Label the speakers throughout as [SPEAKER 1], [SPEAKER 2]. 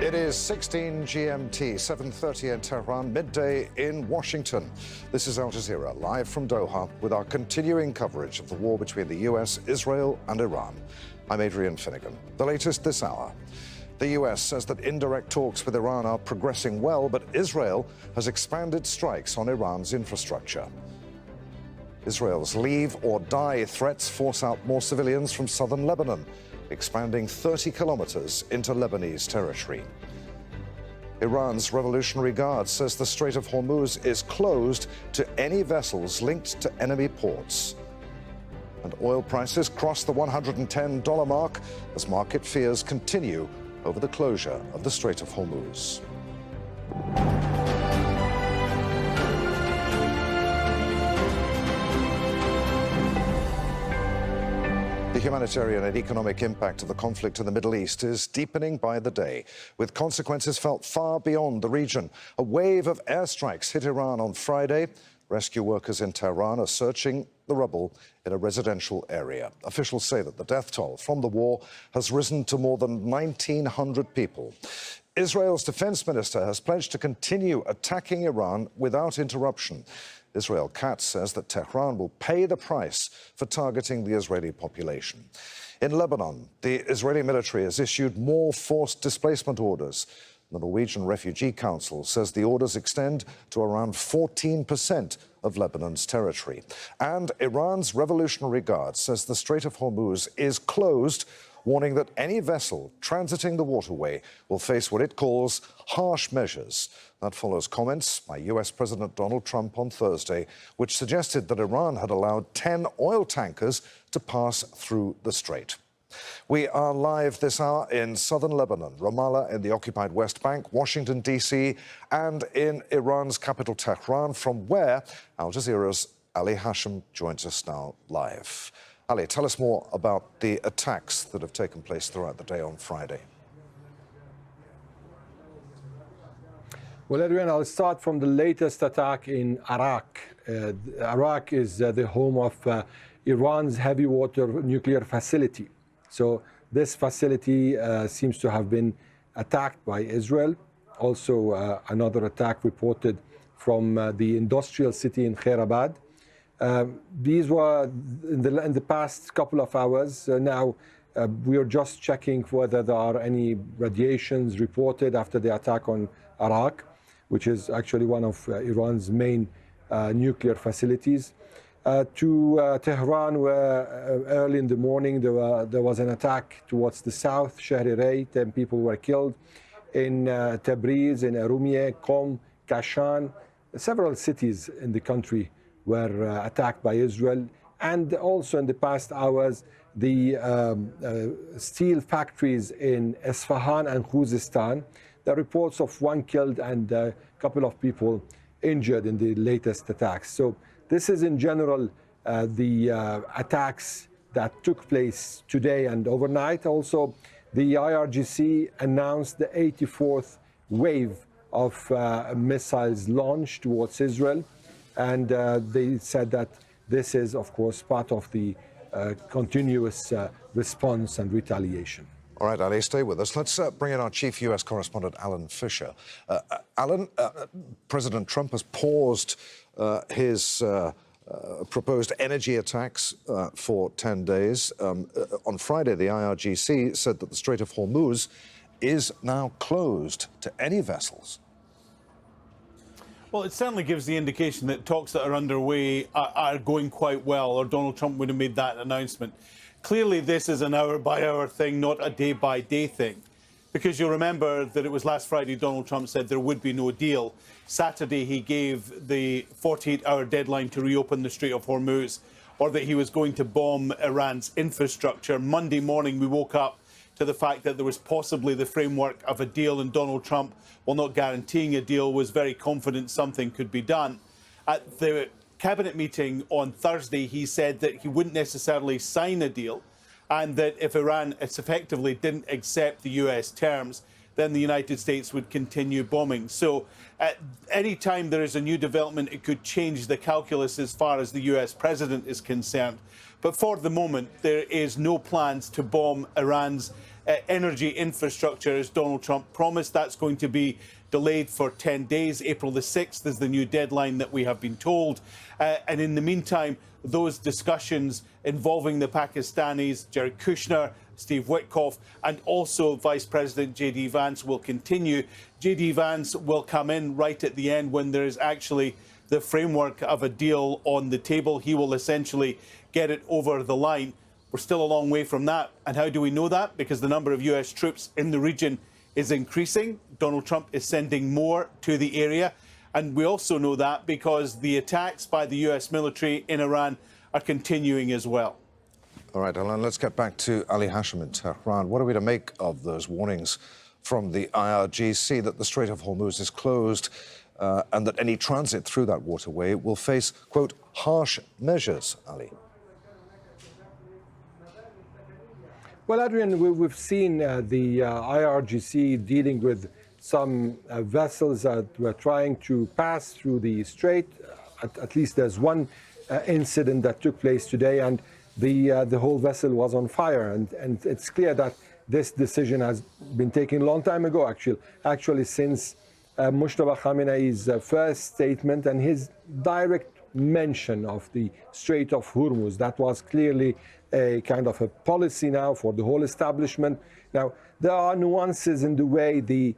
[SPEAKER 1] It is 16 GMT, 7:30 in Tehran, midday in Washington. This is Al Jazeera, live from Doha, with our continuing coverage of the war between the US, Israel and Iran. I'm Adrian Finnegan. The latest this hour. The US says that indirect talks with Iran are progressing well, but Israel has expanded strikes on Iran's infrastructure. Israel's leave or die threats force out more civilians from southern Lebanon, expanding 30 kilometers into Lebanese territory. Iran's Revolutionary Guard says the Strait of Hormuz is closed to any vessels linked to enemy ports. And oil prices cross the $110 mark as market fears continue over the closure of the Strait of Hormuz. The humanitarian and economic impact of the conflict in the Middle East is deepening by the day, with consequences felt far beyond the region. A wave of airstrikes hit Iran on Friday. Rescue workers in Tehran are searching the rubble in a residential area. Officials say that the death toll from the war has risen to more than 1,900 people. Israel's defense minister has pledged to continue attacking Iran without interruption. Israel Katz says that Tehran will pay the price for targeting the Israeli population. In Lebanon, the Israeli military has issued more forced displacement orders. The Norwegian Refugee Council says the orders extend to around 14% of Lebanon's territory. And Iran's Revolutionary Guard says the Strait of Hormuz is closed, warning that any vessel transiting the waterway will face what it calls harsh measures. That follows comments by US President Donald Trump on Thursday, which suggested that Iran had allowed 10 oil tankers to pass through the strait. We are live this hour in southern Lebanon, Ramallah in the occupied West Bank, Washington, D.C., and in Iran's capital, Tehran, from where Al Jazeera's Ali Hashem joins us now live. Ali, tell us more about the attacks that have taken place throughout the day on Friday.
[SPEAKER 2] Well, Adrian, I'll start from the latest attack in Arak. Arak is the home of Iran's heavy water nuclear facility. So this facility seems to have been attacked by Israel. Also, another attack reported from the industrial city in Khairabad. These were in the past couple of hours. Now, we are just checking whether there are any radiations reported after the attack on Arak, which is actually one of Iran's main nuclear facilities. To Tehran, where early in the morning there was an attack towards the south, Shahri 10 people were killed. In Tabriz, in Urumiyeh, Qom, Kashan, several cities in the country were attacked by Israel. And also in the past hours, the steel factories in Isfahan and Khuzestan, there are reports of one killed and a couple of people injured in the latest attacks. So this is in general the attacks that took place today and overnight. Also, the IRGC announced the 84th wave of missiles launched towards Israel. And they said that this is, of course, part of the continuous response and retaliation.
[SPEAKER 1] All right, Ali, stay with us. Let's bring in our chief U.S. correspondent, Alan Fisher. Alan, President Trump has paused his proposed energy attacks for 10 days. On Friday, the IRGC said that the Strait of Hormuz is now closed to any vessels.
[SPEAKER 3] Well, it certainly gives the indication that talks that are underway are going quite well, or Donald Trump would have made that announcement. Clearly, this is an hour-by-hour thing, not a day-by-day thing, because you'll remember that it was last Friday Donald Trump said there would be no deal. Saturday, he gave the 48-hour deadline to reopen the Strait of Hormuz, or that he was going to bomb Iran's infrastructure. Monday morning, we woke up to the fact that there was possibly the framework of a deal, and Donald Trump, while not guaranteeing a deal, was very confident something could be done. At the cabinet meeting on Thursday, he said that he wouldn't necessarily sign a deal, and that if Iran effectively didn't accept the US terms, then the United States would continue bombing. So at any time there is a new development, it could change the calculus as far as the US president is concerned. But for the moment, there is no plans to bomb Iran's energy infrastructure as Donald Trump promised. That's going to be delayed for 10 days. April the 6th is the new deadline that we have been told. And in the meantime, those discussions involving the Pakistanis, Jared Kushner, Steve Witkoff, and also Vice President J.D. Vance will continue. J.D. Vance will come in right at the end when there is actually the framework of a deal on the table. He will essentially get it over the line. We're still a long way from that. And how do we know that? Because the number of US troops in the region is increasing. Donald Trump is sending more to the area. And we also know that because the attacks by the US military in Iran are continuing as well.
[SPEAKER 1] All right, Alan, let's get back to Ali Hashem in Tehran. What are we to make of those warnings from the IRGC that the Strait of Hormuz is closed and that any transit through that waterway will face, quote, harsh measures, Ali?
[SPEAKER 2] Well, Adrian, we've seen the IRGC dealing with some vessels that were trying to pass through the strait. At least there's one incident that took place today, and the whole vessel was on fire. And it's clear that this decision has been taken a long time ago, actually since Mujtaba Khamenei's first statement and his direct mention of the Strait of Hormuz. That was clearly a kind of a policy now for the whole establishment. Now, there are nuances in the way the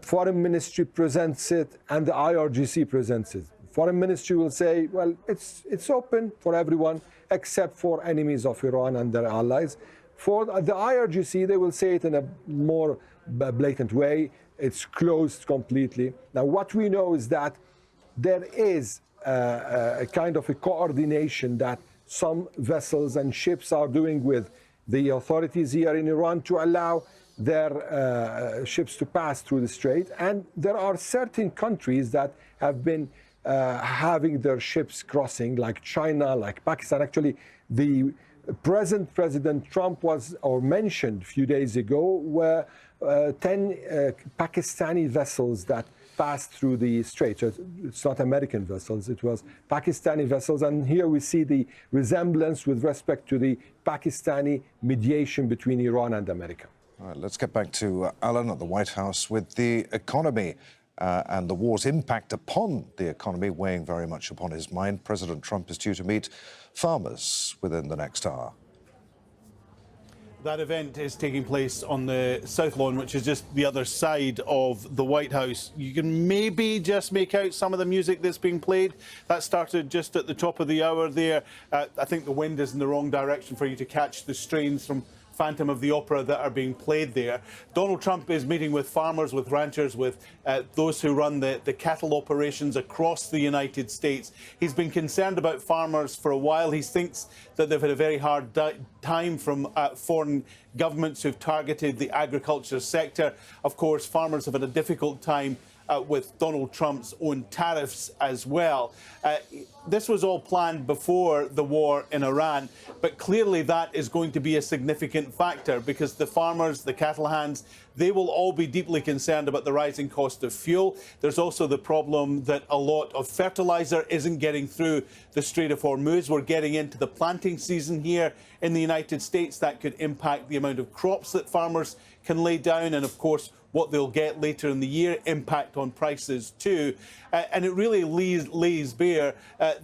[SPEAKER 2] Foreign Ministry presents it and the IRGC presents it. Foreign Ministry will say, well, it's open for everyone except for enemies of Iran and their allies. For the IRGC, they will say it in a more blatant way. It's closed completely. Now, what we know is that there is a kind of a coordination that some vessels and ships are doing with the authorities here in Iran to allow their ships to pass through the strait. And there are certain countries that have been having their ships crossing, like China, like Pakistan. Actually, the present President Trump was mentioned a few days ago were 10 Pakistani vessels that passed through the strait. So it's not American vessels, it was Pakistani vessels. And here we see the resemblance with respect to the Pakistani mediation between Iran and America.
[SPEAKER 1] All right, let's get back to Alan at the White House with the economy and the war's impact upon the economy weighing very much upon his mind. President Trump is due to meet farmers within the next hour.
[SPEAKER 3] That event is taking place on the South Lawn, which is just the other side of the White House. You can maybe just make out some of the music that's being played. That started just at the top of the hour there. I think the wind is in the wrong direction for you to catch the strains from Phantom of the Opera that are being played there. Donald Trump is meeting with farmers, with ranchers, with those who run the cattle operations across the United States. He's been concerned about farmers for a while. He thinks that they've had a very hard time from foreign governments who've targeted the agriculture sector. Of course, farmers have had a difficult time with Donald Trump's own tariffs as well. This was all planned before the war in Iran, but clearly that is going to be a significant factor because the farmers, the cattle hands, they will all be deeply concerned about the rising cost of fuel. There's also the problem that a lot of fertilizer isn't getting through the Strait of Hormuz. We're getting into the planting season here in the United States. That could impact the amount of crops that farmers can lay down, and of course what they'll get later in the year, impact on prices too. And it really lays bare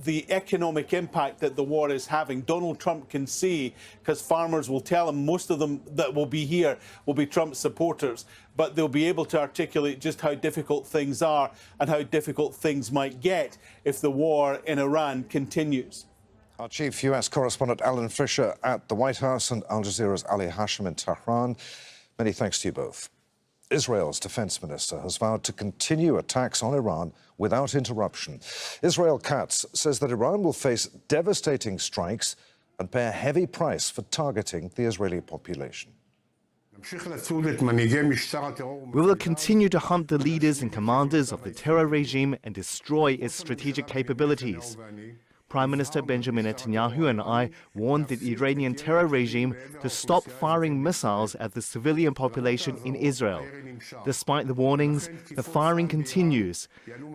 [SPEAKER 3] the economic impact that the war is having. Donald Trump can see, because farmers will tell him, most of them that will be here will be Trump supporters, but they'll be able to articulate just how difficult things are and how difficult things might get if the war in Iran continues.
[SPEAKER 1] Our chief US correspondent Alan Fisher at the White House and Al Jazeera's Ali Hashem in Tehran. Many thanks to you both. Israel's defense minister has vowed to continue attacks on Iran without interruption. Israel Katz says that Iran will face devastating strikes and pay a heavy price for targeting the Israeli population.
[SPEAKER 4] We will continue to hunt the leaders and commanders of the terror regime and destroy its strategic capabilities. Prime Minister Benjamin Netanyahu and I warned the Iranian terror regime to stop firing missiles at the civilian population in Israel. Despite the warnings, the firing continues.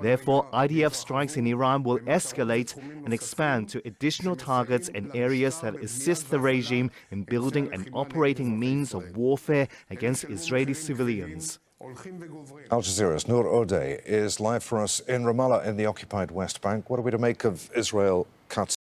[SPEAKER 4] Therefore, IDF strikes in Iran will escalate and expand to additional targets and areas that assist the regime in building and operating means of warfare against Israeli civilians.
[SPEAKER 1] Al Jazeera's Noor Odeh is live for us in Ramallah in the occupied West Bank. What are we to make of Israel cuts